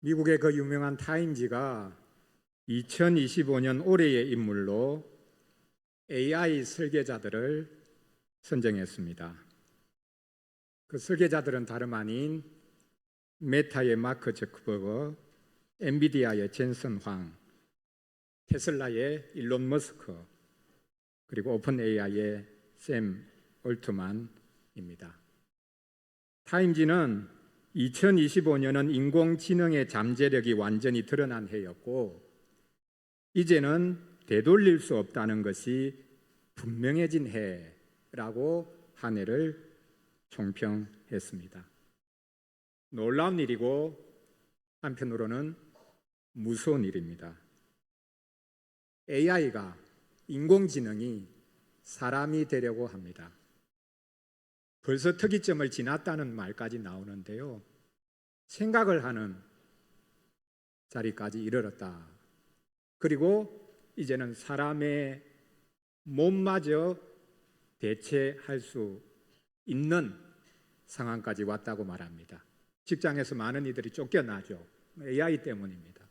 미국의 그 유명한 타임지가 2025년 올해의 인물로 AI 설계자들을 선정했습니다. 그 설계자들은 다름 아닌 메타의 마크 저크버그, 엔비디아의 젠슨 황, 테슬라의 일론 머스크, 그리고 오픈 AI의 샘 올트만입니다. 타임지는 2025년은 인공지능의 잠재력이 완전히 드러난 해였고, 이제는 되돌릴 수 없다는 것이 분명해진 해라고 한 해를 총평했습니다. 놀라운 일이고 한편으로는 무서운 일입니다. AI가, 인공지능이 사람이 되려고 합니다. 벌써 특이점을 지났다는 말까지 나오는데요. 생각을 하는 자리까지 이르렀다. 그리고 이제는 사람의 몸마저 대체할 수 있는 상황까지 왔다고 말합니다. 직장에서 많은 이들이 쫓겨나죠. AI 때문입니다.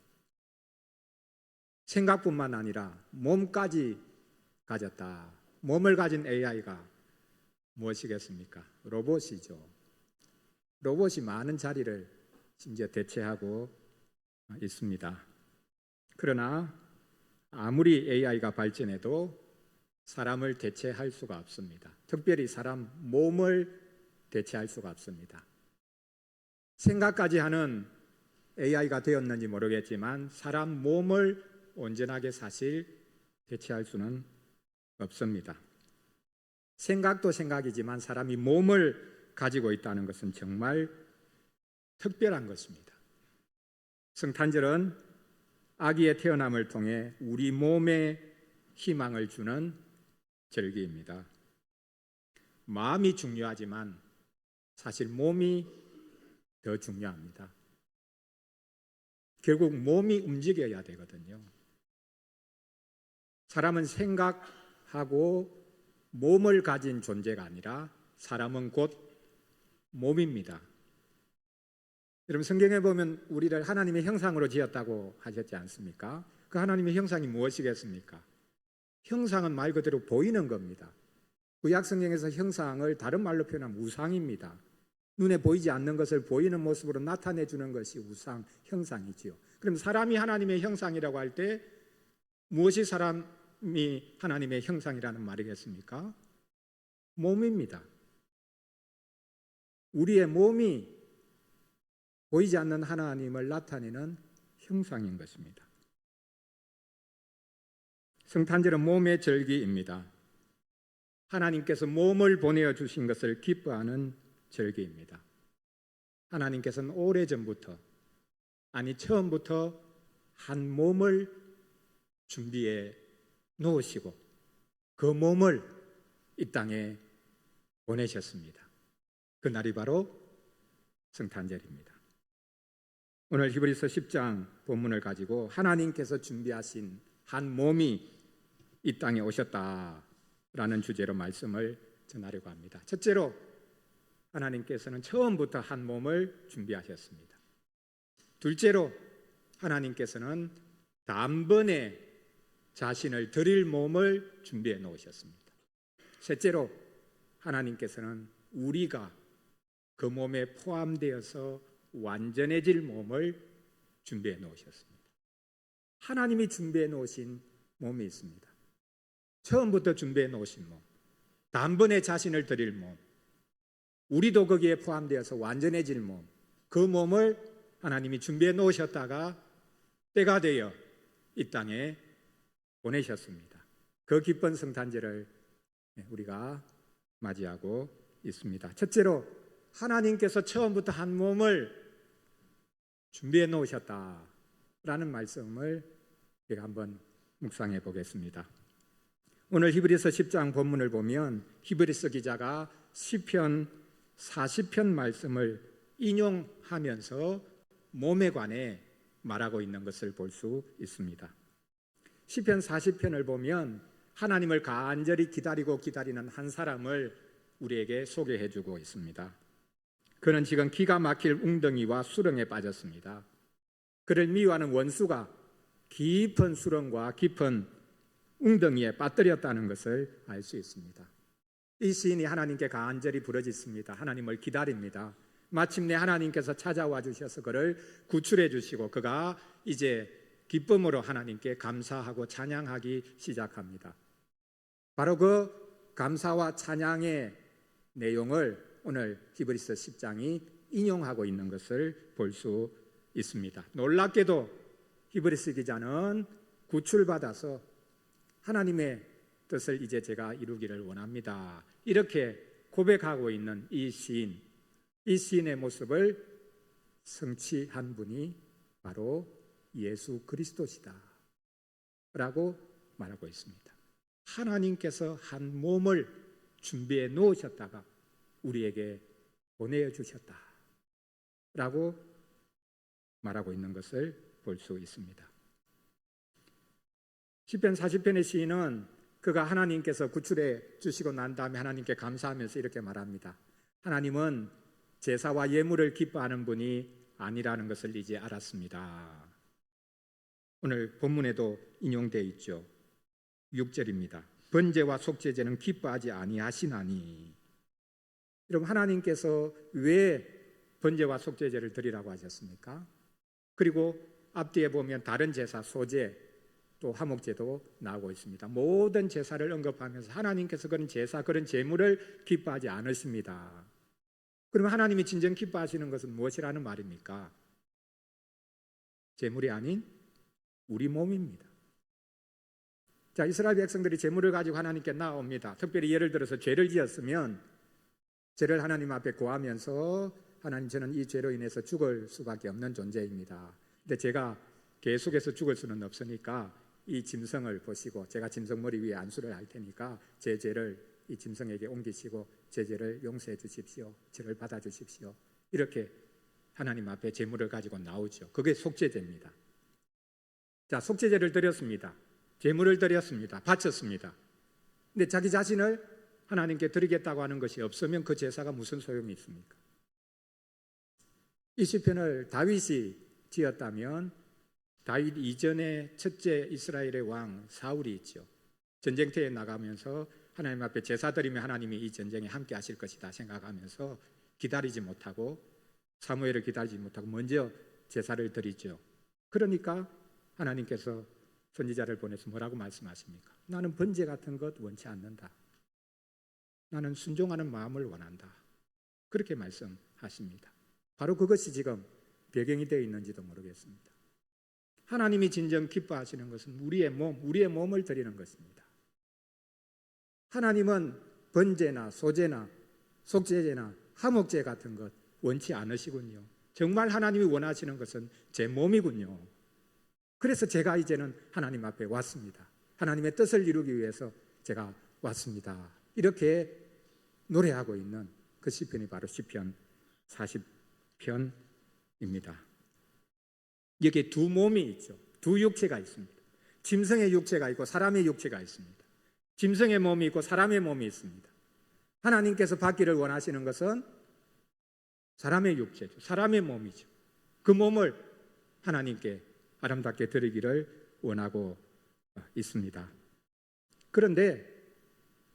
생각뿐만 아니라 몸까지 가졌다. 몸을 가진 AI가 무엇이겠습니까? 로봇이죠. 로봇이 많은 자리를 심지어 대체하고 있습니다. 그러나 아무리 AI가 발전해도 사람을 대체할 수가 없습니다. 특별히 사람 몸을 대체할 수가 없습니다. 생각까지 하는 AI가 되었는지 모르겠지만 사람 몸을 온전하게 사실 대체할 수는 없습니다. 생각도 생각이지만 사람이 몸을 가지고 있다는 것은 정말 특별한 것입니다. 성탄절은 아기의 태어남을 통해 우리 몸에 희망을 주는 절기입니다. 마음이 중요하지만 사실 몸이 더 중요합니다. 결국 몸이 움직여야 되거든요. 사람은 생각하고 몸을 가진 존재가 아니라 사람은 곧 몸입니다. 여러분, 성경에 보면 우리를 하나님의 형상으로 지었다고 하셨지 않습니까? 그 하나님의 형상이 무엇이겠습니까? 형상은 말 그대로 보이는 겁니다. 구약 성경에서 형상을 다른 말로 표현하면 우상입니다. 눈에 보이지 않는 것을 보이는 모습으로 나타내 주는 것이 우상, 형상이지요. 그럼 사람이 하나님의 형상이라고 할 때 무엇이 사람이 하나님의 형상이라는 말이겠습니까? 몸입니다. 우리의 몸이 보이지 않는 하나님을 나타내는 형상인 것입니다. 성탄절은 몸의 절기입니다. 하나님께서 몸을 보내어 주신 것을 기뻐하는 절기입니다. 하나님께서는 오래전부터, 아니 처음부터 한 몸을 준비해 놓으시고 그 몸을 이 땅에 보내셨습니다. 그날이 바로 성탄절입니다. 오늘 히브리서 10장 본문을 가지고 하나님께서 준비하신 한 몸이 이 땅에 오셨다라는 주제로 말씀을 전하려고 합니다. 첫째로 하나님께서는 처음부터 한 몸을 준비하셨습니다. 둘째로 하나님께서는 단번에 자신을 드릴 몸을 준비해 놓으셨습니다. 셋째로 하나님께서는 우리가 그 몸에 포함되어서 완전해질 몸을 준비해 놓으셨습니다. 하나님이 준비해 놓으신 몸이 있습니다. 처음부터 준비해 놓으신 몸, 단번에 자신을 드릴 몸, 우리도 거기에 포함되어서 완전해질 몸, 그 몸을 하나님이 준비해 놓으셨다가 때가 되어 이 땅에 보내셨습니다. 그 기쁜 성탄절을 우리가 맞이하고 있습니다. 첫째로 하나님께서 처음부터 한 몸을 준비해 놓으셨다라는 말씀을 우리가 한번 묵상해 보겠습니다. 오늘 히브리서 10장 본문을 보면 히브리서 기자가 시편 40편 말씀을 인용하면서 몸에 관해 말하고 있는 것을 볼 수 있습니다. 시편 40편을 보면 하나님을 간절히 기다리는 한 사람을 우리에게 소개해 주고 있습니다. 그는 지금 기가 막힐 웅덩이와 수렁에 빠졌습니다. 그를 미워하는 원수가 깊은 수렁과 깊은 웅덩이에 빠뜨렸다는 것을 알 수 있습니다. 이 시인이 하나님께 간절히 부르짖습니다. 하나님을 기다립니다. 마침내 하나님께서 찾아와 주셔서 그를 구출해 주시고 그가 이제 기쁨으로 하나님께 감사하고 찬양하기 시작합니다. 바로 그 감사와 찬양의 내용을 오늘 히브리서 10장이 인용하고 있는 것을 볼 수 있습니다. 놀랍게도 히브리서 기자는 구출받아서 하나님의 뜻을 이제 제가 이루기를 원합니다. 이렇게 고백하고 있는 이 시인의 모습을 성취한 분이 바로 예수 그리스도시다 라고 말하고 있습니다. 하나님께서 한 몸을 준비해 놓으셨다가 우리에게 보내주셨다 라고 말하고 있는 것을 볼 수 있습니다. 시편 40편의 시인은 그가 하나님께서 구출해 주시고 난 다음에 하나님께 감사하면서 이렇게 말합니다. 하나님은 제사와 예물을 기뻐하는 분이 아니라는 것을 이제 알았습니다. 오늘 본문에도 인용되어 있죠. 6절입니다. 번제와 속죄제는 기뻐하지 아니하시나니. 여러분, 하나님께서 왜 번제와 속죄제를 드리라고 하셨습니까? 그리고 앞뒤에 보면 다른 제사, 소제, 또 화목제도 나오고 있습니다. 모든 제사를 언급하면서 하나님께서 그런 제사, 그런 제물을 기뻐하지 않으십니다. 그러면 하나님이 진정 기뻐하시는 것은 무엇이라는 말입니까? 제물이 아닌 우리 몸입니다. 자, 이스라엘 백성들이 제물을 가지고 하나님께 나옵니다. 특별히 예를 들어서 죄를 지었으면 죄를 하나님 앞에 구하면서 하나님, 저는 이 죄로 인해서 죽을 수밖에 없는 존재입니다. 근데 제가 계속해서 죽을 수는 없으니까 이 짐승을 보시고 제가 짐승 머리 위에 안수를 할 테니까 제 죄를 이 짐승에게 옮기시고 제 죄를 용서해 주십시오. 죄를 받아 주십시오. 이렇게 하나님 앞에 제물을 가지고 나오죠. 그게 속죄제입니다. 자, 속죄제를 드렸습니다. 제물을 드렸습니다. 바쳤습니다. 근데 자기 자신을 하나님께 드리겠다고 하는 것이 없으면 그 제사가 무슨 소용이 있습니까? 이 시편을 다윗이 지었다면 다윗 이전에 첫째 이스라엘의 왕 사울이 있죠. 전쟁터에 나가면서 하나님 앞에 제사 드리면 하나님이 이 전쟁에 함께 하실 것이다 생각하면서 기다리지 못하고 사무엘을 기다리지 못하고 먼저 제사를 드리죠. 그러니까 하나님께서 선지자를 보내서 뭐라고 말씀하십니까? 나는 번제 같은 것 원치 않는다. 나는 순종하는 마음을 원한다. 그렇게 말씀하십니다. 바로 그것이 지금 배경이 되어 있는지도 모르겠습니다. 하나님이 진정 기뻐하시는 것은 우리의 몸을 드리는 것입니다. 하나님은 번제나 소제나 속죄제나 화목제 같은 것 원치 않으시군요. 정말 하나님이 원하시는 것은 제 몸이군요. 그래서 제가 이제는 하나님 앞에 왔습니다. 하나님의 뜻을 이루기 위해서 제가 왔습니다. 이렇게 노래하고 있는 그 시편이 바로 시편 40편입니다. 여기에 두 몸이 있죠. 두 육체가 있습니다. 짐승의 육체가 있고 사람의 육체가 있습니다. 짐승의 몸이 있고 사람의 몸이 있습니다. 하나님께서 받기를 원하시는 것은 사람의 육체죠. 사람의 몸이죠. 그 몸을 하나님께 아름답게 드리기를 원하고 있습니다. 그런데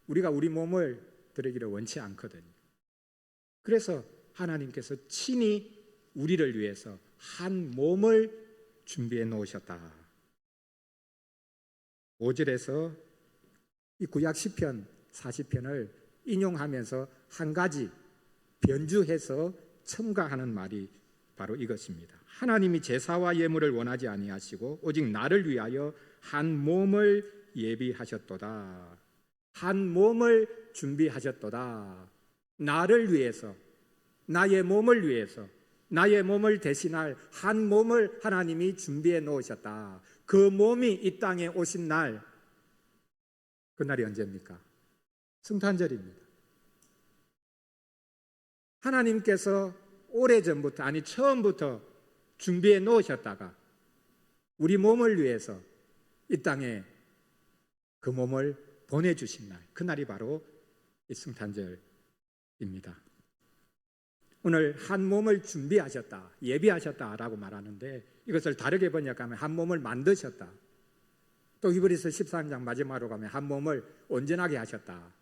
우리가 우리 몸을 드리기를 원치 않거든요. 그래서 하나님께서 친히 우리를 위해서 한 몸을 준비해 놓으셨다. 5절에서 이 구약 시편 40편을 인용하면서 한 가지 변주해서 첨가하는 말이 바로 이것입니다. 하나님이 제사와 예물을 원하지 아니하시고 오직 나를 위하여 한 몸을 예비하셨도다. 한 몸을 준비하셨도다. 나를 위해서, 나의 몸을 위해서, 나의 몸을 대신할 한 몸을 하나님이 준비해 놓으셨다. 그 몸이 이 땅에 오신 날, 그날이 언제입니까? 성탄절입니다. 하나님께서 오래전부터, 아니 처음부터 준비해 놓으셨다가 우리 몸을 위해서 이 땅에 그 몸을 보내주신 날, 그날이 바로 이 성탄절입니다. 오늘 한 몸을 준비하셨다, 예비하셨다라고 말하는데 이것을 다르게 번역하면 한 몸을 만드셨다. 또 히브리서 13장 마지막으로 가면 한 몸을 온전하게 하셨다.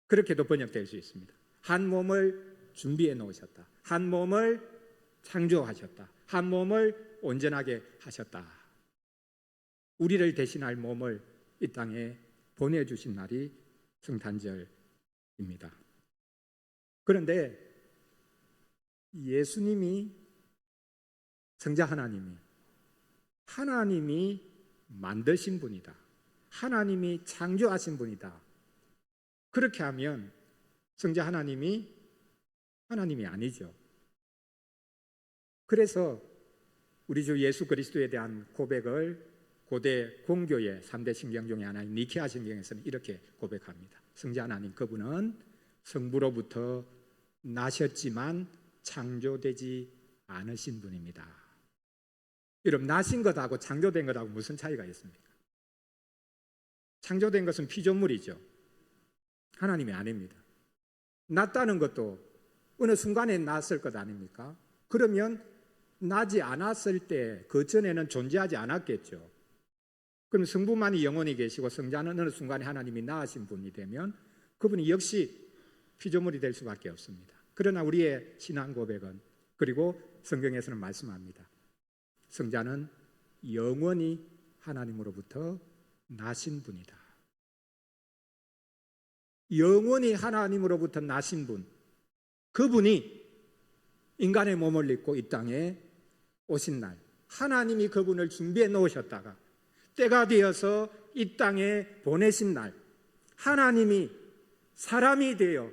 그렇게도 번역될 수 있습니다. 한 몸을 준비해 놓으셨다. 한 몸을 창조하셨다. 한 몸을 온전하게 하셨다. 우리를 대신할 몸을 이 땅에 보내주신 날이 성탄절입니다. 그런데 예수님이, 성자 하나님이 만드신 분이다. 하나님이 창조하신 분이다. 그렇게 하면 성자 하나님이 아니죠. 그래서 우리 주 예수 그리스도에 대한 고백을 고대 공교의 3대 신경 중에 하나인 니케아 신경에서는 이렇게 고백합니다. 성자 하나님, 그분은 성부로부터 나셨지만 창조되지 않으신 분입니다. 여러분, 나신 것하고 창조된 것하고 무슨 차이가 있습니까? 창조된 것은 피조물이죠. 하나님이 아닙니다. 났다는 것도 어느 순간에 났을 것 아닙니까? 그러면 나지 않았을 때 그 전에는 존재하지 않았겠죠. 그럼 성부만이 영원히 계시고 성자는 어느 순간에 하나님이 낳으신 분이 되면 그분이 역시 피조물이 될 수밖에 없습니다. 그러나 우리의 신앙 고백은, 그리고 성경에서는 말씀합니다. 성자는 영원히 하나님으로부터 나신 분이다. 영원히 하나님으로부터 나신 분, 그분이 인간의 몸을 입고 이 땅에 오신 날, 하나님이 그분을 준비해 놓으셨다가 때가 되어서 이 땅에 보내신 날, 하나님이 사람이 되어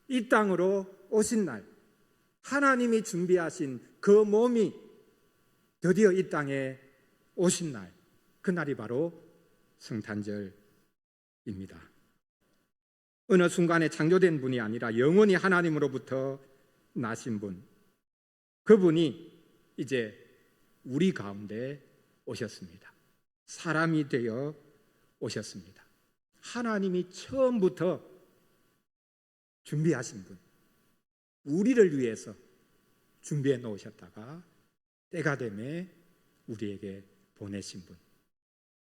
이 땅으로 오신 날, 하나님이 준비하신 그 몸이 드디어 이 땅에 오신 날, 그날이 바로 성탄절입니다. 어느 순간에 창조된 분이 아니라 영원히 하나님으로부터 나신 분, 그분이 이제 우리 가운데 오셨습니다. 사람이 되어 오셨습니다. 하나님이 처음부터 준비하신 분, 우리를 위해서 준비해 놓으셨다가 때가 되매 우리에게 보내신 분,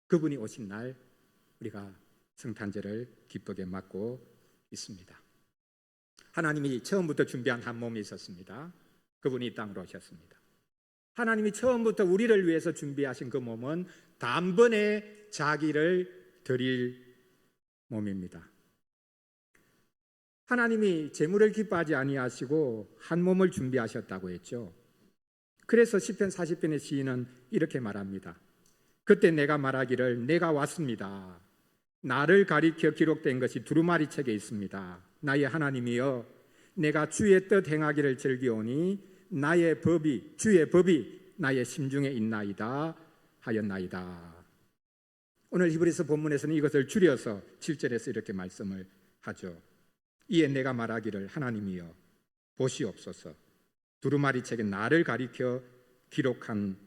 그분이 오신 날 우리가 성탄절을 기쁘게 맞고 있습니다. 하나님이 처음부터 준비한 한 몸이 있었습니다. 그분이 이 땅으로 오셨습니다. 하나님이 처음부터 우리를 위해서 준비하신 그 몸은 단번에 자기를 드릴 몸입니다. 하나님이 재물을 기뻐하지 아니하시고 한 몸을 준비하셨다고 했죠. 그래서 시편 40편의 시인은 이렇게 말합니다. 그때 내가 말하기를 내가 왔습니다. 나를 가리켜 기록된 것이 두루마리 책에 있습니다. 나의 하나님이여, 내가 주의 뜻 행하기를 즐기오니 주의 법이 나의 심중에 있나이다 하였나이다. 오늘 히브리서 본문에서는 이것을 줄여서 7절에서 이렇게 말씀을 하죠. 이에 내가 말하기를 하나님이여 보시옵소서, 두루마리 책에 나를 가리켜 기록한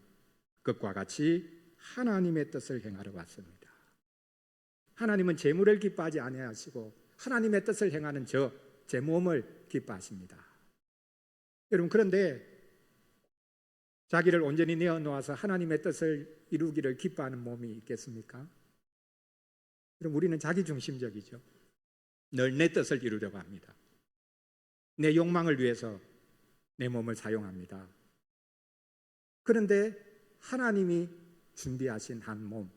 것과 같이 하나님의 뜻을 행하러 왔습니다. 하나님은 재물을 기뻐하지 아니하시고 하나님의 뜻을 행하는 제 몸을 기뻐하십니다. 여러분, 그런데 자기를 온전히 내어놓아서 하나님의 뜻을 이루기를 기뻐하는 몸이 있겠습니까? 그럼 우리는 자기중심적이죠. 늘 내 뜻을 이루려고 합니다. 내 욕망을 위해서 내 몸을 사용합니다. 그런데 하나님이 준비하신 한 몸,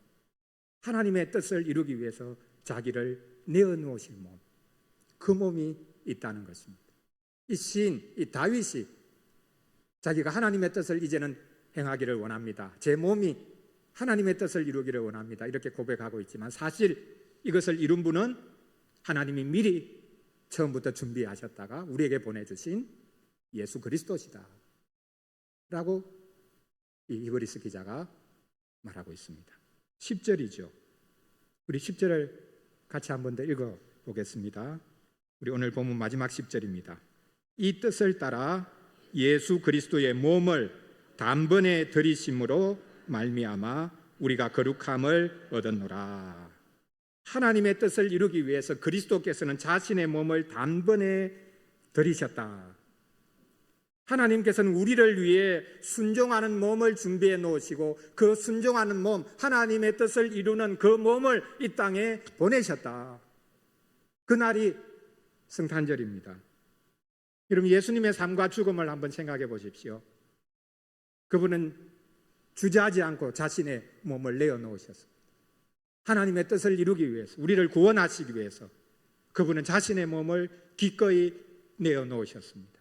하나님의 뜻을 이루기 위해서 자기를 내어놓으신 몸, 그 몸이 있다는 것입니다. 이 시인, 이 다윗이 자기가 하나님의 뜻을 이제는 행하기를 원합니다. 제 몸이 하나님의 뜻을 이루기를 원합니다. 이렇게 고백하고 있지만 사실 이것을 이룬 분은 하나님이 미리 처음부터 준비하셨다가 우리에게 보내주신 예수 그리스도시다 라고 이 히브리서 기자가 말하고 있습니다. 10절이죠. 우리 10절을 같이 한 번 더 읽어보겠습니다. 우리 오늘 본문 마지막 10절입니다. 이 뜻을 따라 예수 그리스도의 몸을 단번에 들이심으로 말미암아 우리가 거룩함을 얻었노라. 하나님의 뜻을 이루기 위해서 그리스도께서는 자신의 몸을 단번에 들이셨다. 하나님께서는 우리를 위해 순종하는 몸을 준비해 놓으시고 그 순종하는 몸, 하나님의 뜻을 이루는 그 몸을 이 땅에 보내셨다. 그날이 성탄절입니다. 여러분, 예수님의 삶과 죽음을 한번 생각해 보십시오. 그분은 주저하지 않고 자신의 몸을 내어놓으셨습니다. 하나님의 뜻을 이루기 위해서, 우리를 구원하시기 위해서 그분은 자신의 몸을 기꺼이 내어놓으셨습니다.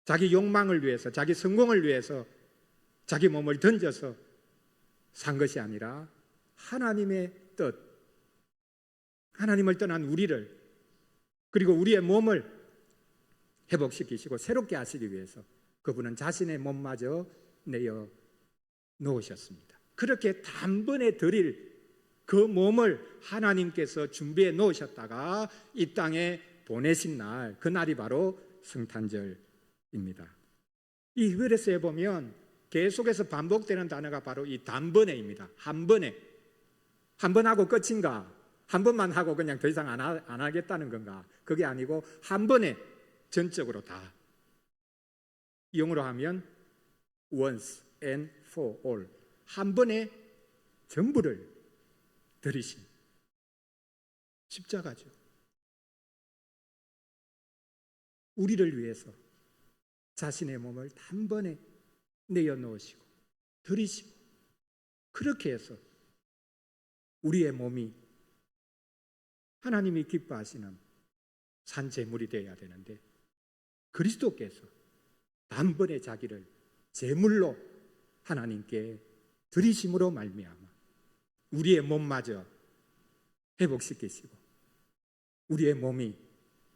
자기 욕망을 위해서, 자기 성공을 위해서 자기 몸을 던져서 산 것이 아니라 하나님의 뜻, 하나님을 떠난 우리를, 그리고 우리의 몸을 회복시키시고 새롭게 하시기 위해서 그분은 자신의 몸마저 내어 놓으셨습니다. 그렇게 단번에 드릴 그 몸을 하나님께서 준비해 놓으셨다가 이 땅에 보내신 날, 그 날이 바로 성탄절입니다. 이 히브리서에 보면 계속해서 반복되는 단어가 바로 이 단번에입니다. 한 번에. 한 번 하고 끝인가? 한 번만 하고 그냥 더 이상 안 하겠다는 건가? 그게 아니고 한 번에 전적으로 다. 영어로 하면 once and for all. 한 번에 전부를 들이신 십자가죠. 우리를 위해서 자신의 몸을 단번에 내어놓으시고 들이시고 그렇게 해서 우리의 몸이 하나님이 기뻐하시는 산제물이 되어야 되는데 그리스도께서 단번에 자기를 제물로 하나님께 드리심으로 말미암아 우리의 몸마저 회복시키시고 우리의 몸이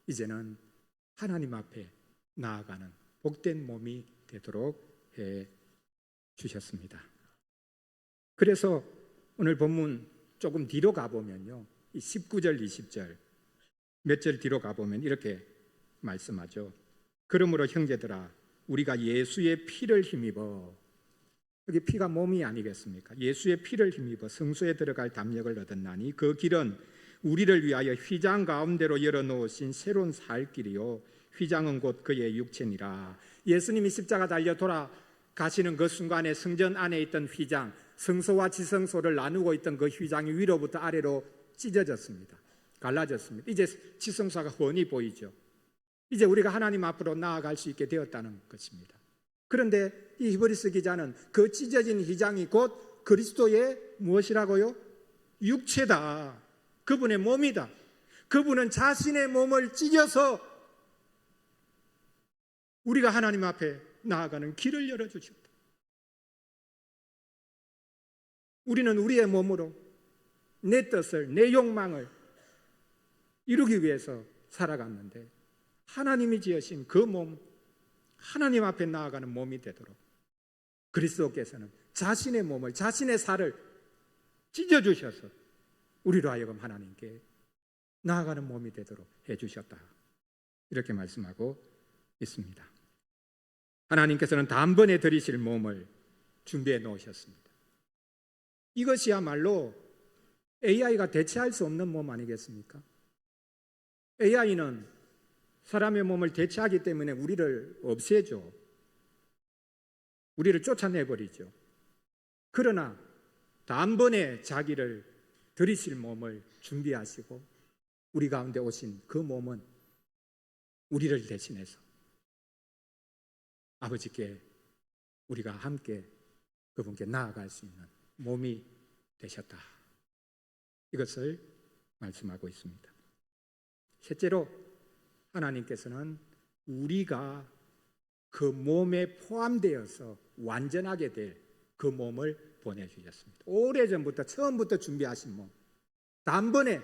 이제는 하나님 앞에 나아가는 복된 몸이 되도록 해 주셨습니다. 그래서 오늘 본문 조금 뒤로 가보면요, 이 19절 20절 몇 절 뒤로 가보면 이렇게 말씀하죠. 그러므로 형제들아 우리가 예수의 피를 힘입어, 여기 피가 몸이 아니겠습니까? 예수의 피를 힘입어 성소에 들어갈 담력을 얻었나니 그 길은 우리를 위하여 휘장 가운데로 열어놓으신 새로운 살 길이요 휘장은 곧 그의 육체니라. 예수님이 십자가 달려 돌아가시는 그 순간에 성전 안에 있던 휘장, 성소와 지성소를 나누고 있던 그 휘장이 위로부터 아래로 찢어졌습니다. 갈라졌습니다. 이제 지성소가 훤히 보이죠. 이제 우리가 하나님 앞으로 나아갈 수 있게 되었다는 것입니다. 그런데 이 히브리서 기자는 그 찢어진 휘장이 곧 그리스도의 무엇이라고요? 육체다. 그분의 몸이다. 그분은 자신의 몸을 찢어서 우리가 하나님 앞에 나아가는 길을 열어주셨다. 우리는 우리의 몸으로 내 뜻을, 내 욕망을 이루기 위해서 살아갔는데 하나님이 지으신 그 몸, 하나님 앞에 나아가는 몸이 되도록 그리스도께서는 자신의 몸을, 자신의 살을 찢어주셔서 우리로 하여금 하나님께 나아가는 몸이 되도록 해주셨다. 이렇게 말씀하고 있습니다. 하나님께서는 단번에 드리실 몸을 준비해 놓으셨습니다. 이것이야말로 AI가 대체할 수 없는 몸 아니겠습니까? AI는 사람의 몸을 대체하기 때문에 우리를 없애죠. 우리를 쫓아내버리죠. 그러나 단번에 자기를 드리실 몸을 준비하시고 우리 가운데 오신 그 몸은 우리를 대신해서 아버지께 우리가 함께 그분께 나아갈 수 있는 몸이 되셨다. 이것을 말씀하고 있습니다. 셋째로 하나님께서는 우리가 그 몸에 포함되어서 완전하게 될 그 몸을 보내주셨습니다. 오래전부터 처음부터 준비하신 몸, 단번에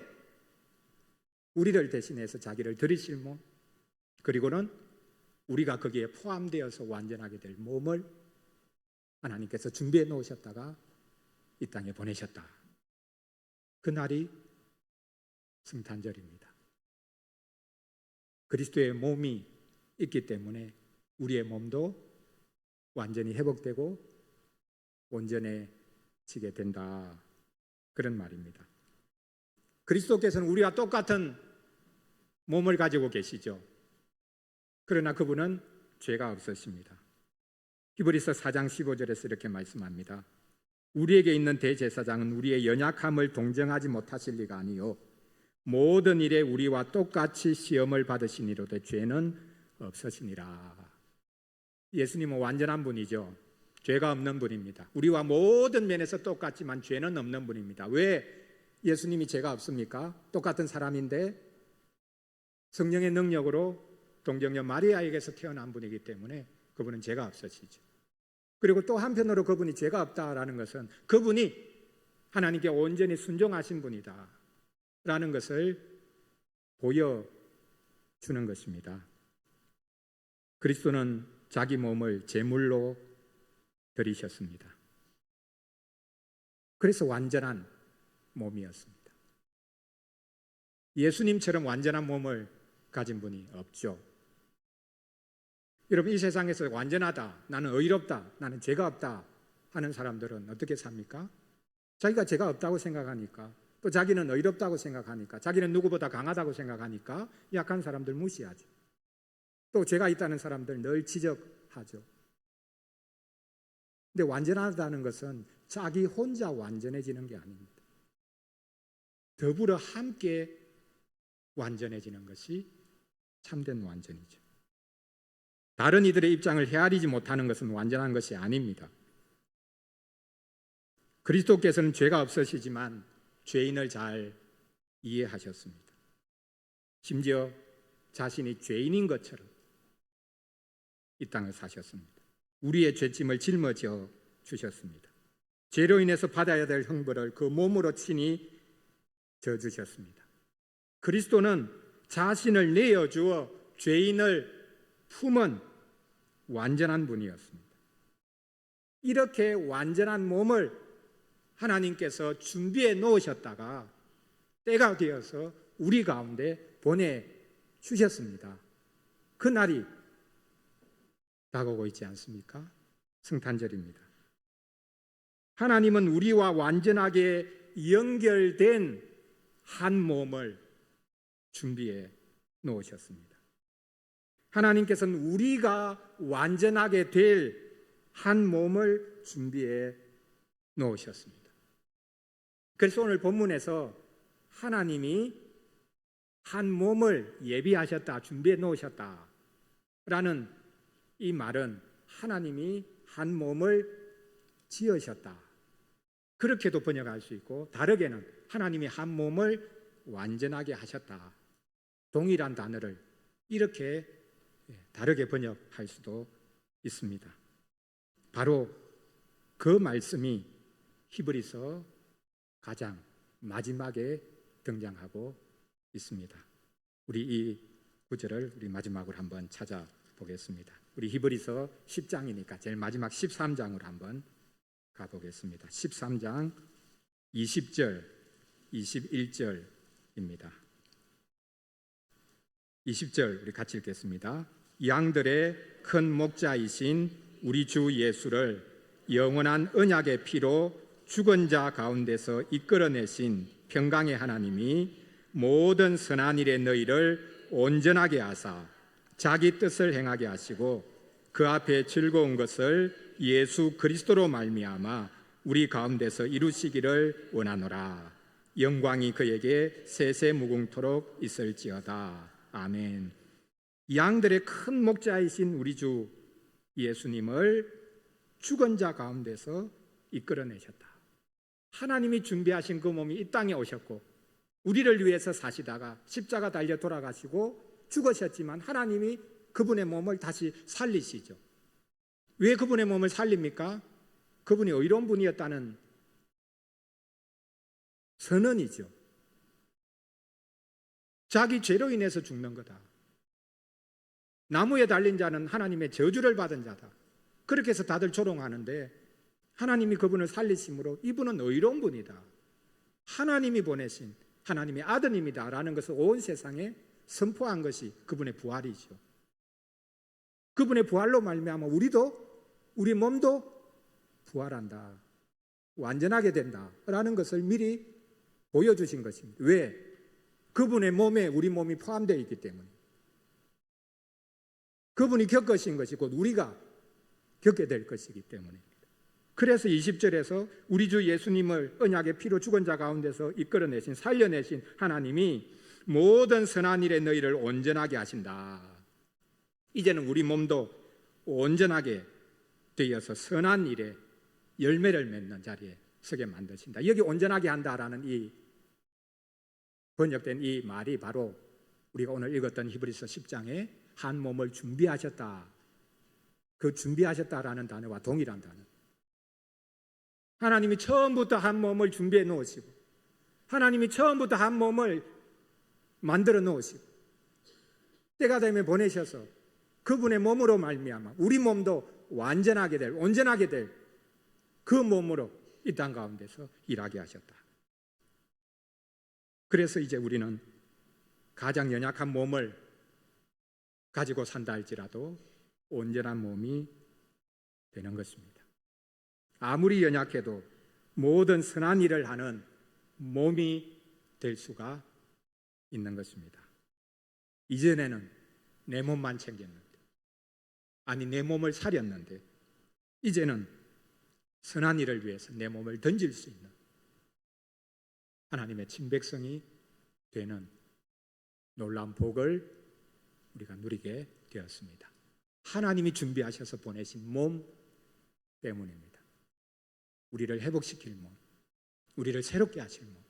우리를 대신해서 자기를 드리실 몸, 그리고는 우리가 거기에 포함되어서 완전하게 될 몸을 하나님께서 준비해 놓으셨다가 이 땅에 보내셨다. 그날이 성탄절입니다. 그리스도의 몸이 있기 때문에 우리의 몸도 완전히 회복되고 온전해지게 된다. 그런 말입니다. 그리스도께서는 우리와 똑같은 몸을 가지고 계시죠. 그러나 그분은 죄가 없으십니다. 히브리서 4장 15절에서 이렇게 말씀합니다. 우리에게 있는 대제사장은 우리의 연약함을 동정하지 못하실 리가 아니요 모든 일에 우리와 똑같이 시험을 받으시니로되 죄는 없으시니라. 예수님은 완전한 분이죠. 죄가 없는 분입니다. 우리와 모든 면에서 똑같지만 죄는 없는 분입니다. 왜 예수님이 죄가 없습니까? 똑같은 사람인데 성령의 능력으로 동정녀 마리아에게서 태어난 분이기 때문에 그분은 죄가 없으시죠. 그리고 또 한편으로 그분이 죄가 없다라는 것은 그분이 하나님께 온전히 순종하신 분이다 라는 것을 보여주는 것입니다. 그리스도는 자기 몸을 제물로 드리셨습니다. 그래서 완전한 몸이었습니다. 예수님처럼 완전한 몸을 가진 분이 없죠. 여러분, 이 세상에서 완전하다, 나는 의롭다, 나는 죄가 없다 하는 사람들은 어떻게 삽니까? 자기가 죄가 없다고 생각하니까, 또 자기는 의롭다고 생각하니까, 자기는 누구보다 강하다고 생각하니까 약한 사람들 무시하죠. 또 죄가 있다는 사람들 늘 지적하죠. 근데 완전하다는 것은 자기 혼자 완전해지는 게 아닙니다. 더불어 함께 완전해지는 것이 참된 완전이죠. 다른 이들의 입장을 헤아리지 못하는 것은 완전한 것이 아닙니다. 그리스도께서는 죄가 없으시지만 죄인을 잘 이해하셨습니다. 심지어 자신이 죄인인 것처럼 이 땅을 사셨습니다. 우리의 죄짐을 짊어져 주셨습니다. 죄로 인해서 받아야 될 형벌을 그 몸으로 친히 져주셨습니다. 그리스도는 자신을 내어주어 죄인을 품은 완전한 분이었습니다. 이렇게 완전한 몸을 하나님께서 준비해 놓으셨다가 때가 되어서 우리 가운데 보내주셨습니다. 그 날이 다가오고 있지 않습니까? 성탄절입니다. 하나님은 우리와 완전하게 연결된 한 몸을 준비해 놓으셨습니다. 하나님께서는 우리가 완전하게 될 한 몸을 준비해 놓으셨습니다. 그래서 오늘 본문에서 하나님이 한 몸을 예비하셨다, 준비해 놓으셨다 라는 이 말은 하나님이 한 몸을 지으셨다, 그렇게도 번역할 수 있고, 다르게는 하나님이 한 몸을 완전하게 하셨다, 동일한 단어를 이렇게 다르게 번역할 수도 있습니다. 바로 그 말씀이 히브리서 가장 마지막에 등장하고 있습니다. 우리 이 구절을 우리 마지막으로 한번 찾아보겠습니다. 우리 히브리서 10장이니까 제일 마지막 13장으로 한번 가보겠습니다. 13장 20절, 21절입니다. 20절 우리 같이 읽겠습니다. 양들의 큰 목자이신 우리 주 예수를 영원한 언약의 피로 죽은 자 가운데서 이끌어내신 평강의 하나님이 모든 선한 일에 너희를 온전하게 하사 자기 뜻을 행하게 하시고 그 앞에 즐거운 것을 예수 그리스도로 말미암아 우리 가운데서 이루시기를 원하노라. 영광이 그에게 세세 무궁토록 있을지어다. 아멘. 양들의 큰 목자이신 우리 주 예수님을 죽은 자 가운데서 이끌어내셨다. 하나님이 준비하신 그 몸이 이 땅에 오셨고 우리를 위해서 사시다가 십자가 달려 돌아가시고 죽으셨지만 하나님이 그분의 몸을 다시 살리시죠. 왜 그분의 몸을 살립니까? 그분이 의로운 분이었다는 선언이죠. 자기 죄로 인해서 죽는 거다. 나무에 달린 자는 하나님의 저주를 받은 자다. 그렇게 해서 다들 조롱하는데 하나님이 그분을 살리심으로 이분은 의로운 분이다, 하나님이 보내신 하나님의 아드님이다 라는 것을 온 세상에 선포한 것이 그분의 부활이죠. 그분의 부활로 말미암아 우리 몸도 부활한다, 완전하게 된다 라는 것을 미리 보여주신 것입니다. 왜? 그분의 몸에 우리 몸이 포함되어 있기 때문에. 그분이 겪으신 것이 곧 우리가 겪게 될 것이기 때문입니다. 그래서 20절에서 우리 주 예수님을 언약의 피로 죽은 자 가운데서 이끌어내신 살려내신 하나님이 모든 선한 일에 너희를 온전하게 하신다. 이제는 우리 몸도 온전하게 되어서 선한 일에 열매를 맺는 자리에 서게 만드신다. 여기 온전하게 한다라는 이 번역된 이 말이 바로 우리가 오늘 읽었던 히브리서 10장에 한 몸을 준비하셨다. 그 준비하셨다라는 단어와 동일한 단어. 하나님이 처음부터 한 몸을 준비해 놓으시고 하나님이 처음부터 한 몸을 만들어 놓으시고 때가 되면 보내셔서 그분의 몸으로 말미암아 우리 몸도 완전하게 될, 온전하게 될 그 몸으로 이 땅 가운데서 일하게 하셨다. 그래서 이제 우리는 가장 연약한 몸을 가지고 산다 할지라도 온전한 몸이 되는 것입니다. 아무리 연약해도 모든 선한 일을 하는 몸이 될 수가 있는 것입니다. 이전에는 내 몸만 챙겼는데, 아니 내 몸을 사렸는데, 이제는 선한 일을 위해서 내 몸을 던질 수 있는 하나님의 친백성이 되는 놀라운 복을 우리가 누리게 되었습니다. 하나님이 준비하셔서 보내신 몸 때문입니다. 우리를 회복시킬 몸, 우리를 새롭게 하실 몸,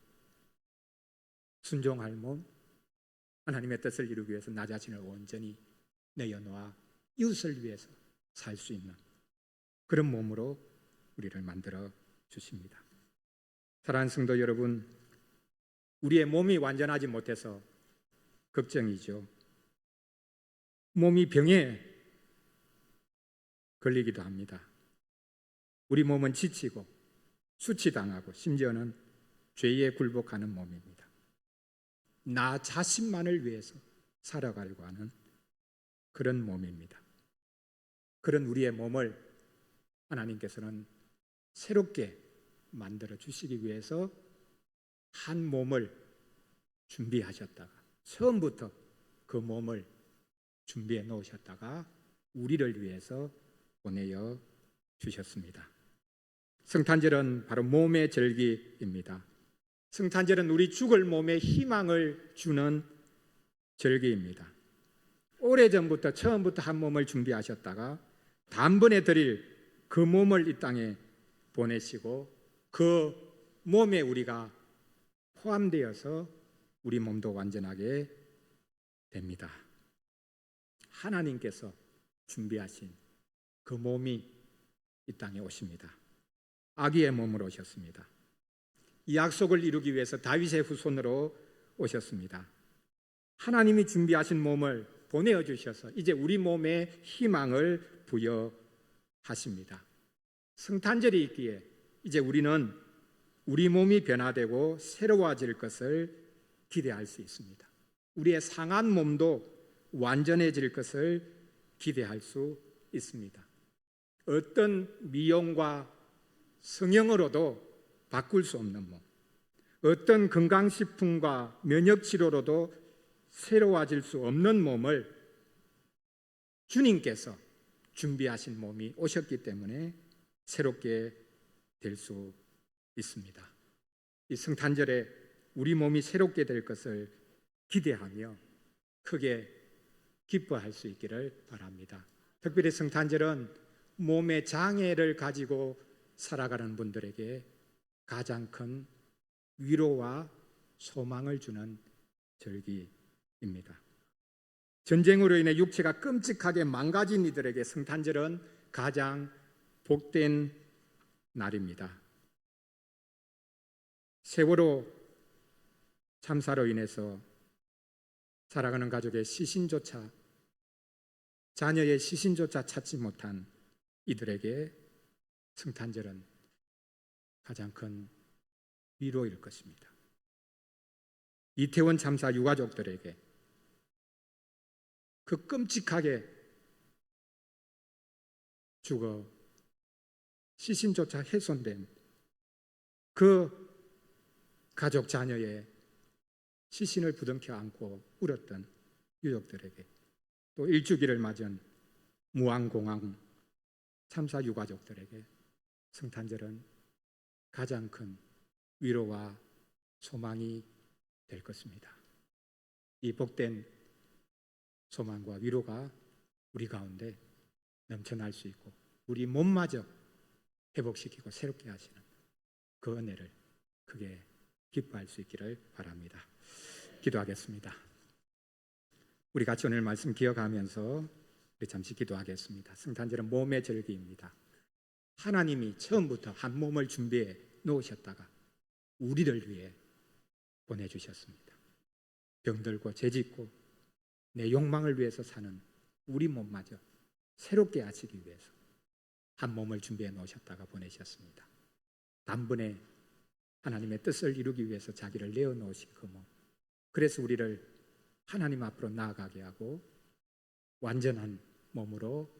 순종할 몸, 하나님의 뜻을 이루기 위해서 나 자신을 온전히 내어놓아 이웃을 위해서 살 수 있는 그런 몸으로 우리를 만들어 주십니다. 사랑하는 성도 여러분, 우리의 몸이 완전하지 못해서 걱정이죠. 몸이 병에 걸리기도 합니다. 우리 몸은 지치고 수치당하고 심지어는 죄에 굴복하는 몸입니다. 나 자신만을 위해서 살아가려고 하는 그런 몸입니다. 그런 우리의 몸을 하나님께서는 새롭게 만들어 주시기 위해서 한 몸을 준비하셨다가 처음부터 그 몸을 준비해 놓으셨다가 우리를 위해서 보내어 주셨습니다. 성탄절은 바로 몸의 절기입니다. 성탄절은 우리 죽을 몸에 희망을 주는 절기입니다. 오래전부터 처음부터 한 몸을 준비하셨다가 단번에 드릴 그 몸을 이 땅에 보내시고 그 몸에 우리가 포함되어서 우리 몸도 완전하게 됩니다. 하나님께서 준비하신 그 몸이 이 땅에 오십니다. 아기의 몸으로 오셨습니다. 이 약속을 이루기 위해서 다윗의 후손으로 오셨습니다. 하나님이 준비하신 몸을 보내어 주셔서 이제 우리 몸에 희망을 부여하십니다. 성탄절이 있기에 이제 우리는 우리 몸이 변화되고 새로워질 것을 기대할 수 있습니다. 우리의 상한 몸도 완전해질 것을 기대할 수 있습니다. 어떤 미용과 성형으로도 바꿀 수 없는 몸, 어떤 건강식품과 면역치료로도 새로워질 수 없는 몸을 주님께서 준비하신 몸이 오셨기 때문에 새롭게 될 수 있습니다. 이 성탄절에 우리 몸이 새롭게 될 것을 기대하며 크게 기뻐할 수 있기를 바랍니다. 특별히 성탄절은 몸의 장애를 가지고 살아가는 분들에게 가장 큰 위로와 소망을 주는 절기입니다. 전쟁으로 인해 육체가 끔찍하게 망가진 이들에게 성탄절은 가장 복된 날입니다. 세월호 참사로 인해서 살아가는 가족의 시신조차, 자녀의 시신조차 찾지 못한 이들에게 성탄절은 가장 큰 위로일 것입니다. 이태원 참사 유가족들에게 그 끔찍하게 죽어 시신조차 훼손된 그 가족 자녀의 시신을 부둥켜 안고 울었던 유족들에게, 또 일주기를 맞은 무안공항 참사 유가족들에게 성탄절은 가장 큰 위로와 소망이 될 것입니다. 이 복된 소망과 위로가 우리 가운데 넘쳐날 수 있고 우리 몸마저 회복시키고 새롭게 하시는 그 은혜를 크게 기뻐할 수 있기를 바랍니다. 기도하겠습니다. 우리 같이 오늘 말씀 기억하면서 우리 잠시 기도하겠습니다. 성탄절은 몸의 절기입니다. 하나님이 처음부터 한 몸을 준비해 놓으셨다가 우리를 위해 보내주셨습니다. 병들고 죄짓고 내 욕망을 위해서 사는 우리 몸마저 새롭게 하시기 위해서 한 몸을 준비해 놓으셨다가 보내셨습니다. 단번에 하나님의 뜻을 이루기 위해서 자기를 내어놓으신 그 몸, 그래서 우리를 하나님 앞으로 나아가게 하고 완전한 몸으로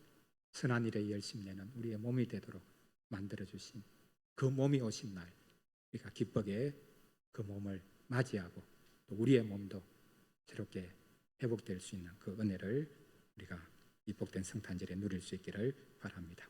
선한 일에 열심내는 우리의 몸이 되도록 만들어주신 그 몸이 오신 날 우리가 기쁘게 그 몸을 맞이하고 또 우리의 몸도 새롭게 회복될 수 있는 그 은혜를 우리가 이 복된 성탄절에 누릴 수 있기를 바랍니다.